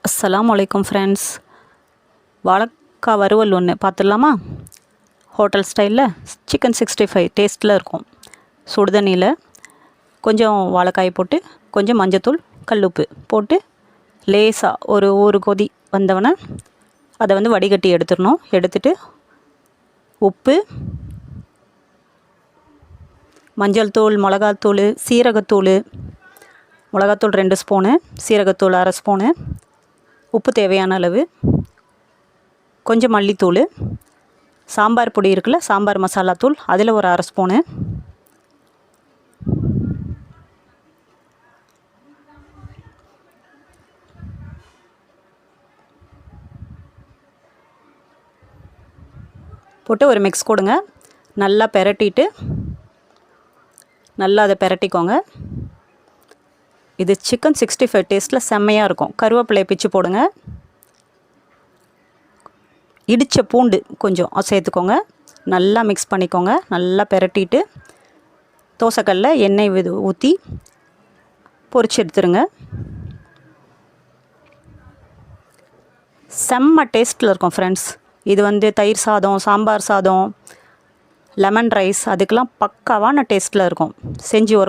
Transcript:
அஸ்ஸலாமு அலைக்கும் ஃப்ரெண்ட்ஸ். வாழைக்காய் வறுவல் ஒன்று பார்த்துடலாமா? ஹோட்டல் ஸ்டைலில் சிக்கன் 65 டேஸ்ட்டில் இருக்கும். சுடுதண்ணியில் கொஞ்சம் வாழைக்காய் போட்டு கொஞ்சம் மஞ்சத்தூள் கல்லுப்பு போட்டு லேசாக ஒரு கொதி வந்தவொடனே அதை வடிகட்டி எடுத்துடணும். எடுத்துட்டு உப்பு, மஞ்சள் தூள், மிளகாத்தூள், சீரகத்தூள், மிளகாத்தூள் 2 ஸ்பூனு, சீரகத்தூள் 1/2 ஸ்பூனு, உப்பு தேவையான அளவு, கொஞ்சம் மல்லித்தூள், சாம்பார் பொடி இருக்குல்ல, சாம்பார் மசாலா தூள் அதில் ஒரு 1/2 ஸ்பூனு, போட்டு ஒரு மிக்ஸ் கொடுங்க. நல்லா பெரட்டிட்டு நல்லா அதை பெரட்டிக்கோங்க. இது சிக்கன் 65 டேஸ்ட்டில் செம்மையாக இருக்கும். கருவேப்பிலையை பிச்சு போடுங்க. இடித்த பூண்டு கொஞ்சம் சேர்த்துக்கோங்க. நல்லா மிக்ஸ் பண்ணிக்கோங்க. நல்லா பெரட்டிட்டு தோசைக்கல்ல எண்ணெய் ஊற்றி பொரிச்சு எடுத்துருங்க. செம்ம டேஸ்ட்டில் இருக்கும் ஃப்ரெண்ட்ஸ். இது தயிர் சாதம், சாம்பார் சாதம், லெமன் ரைஸ் அதுக்கெலாம் பக்காவான டேஸ்ட்டில் இருக்கும். செஞ்சு ஒரு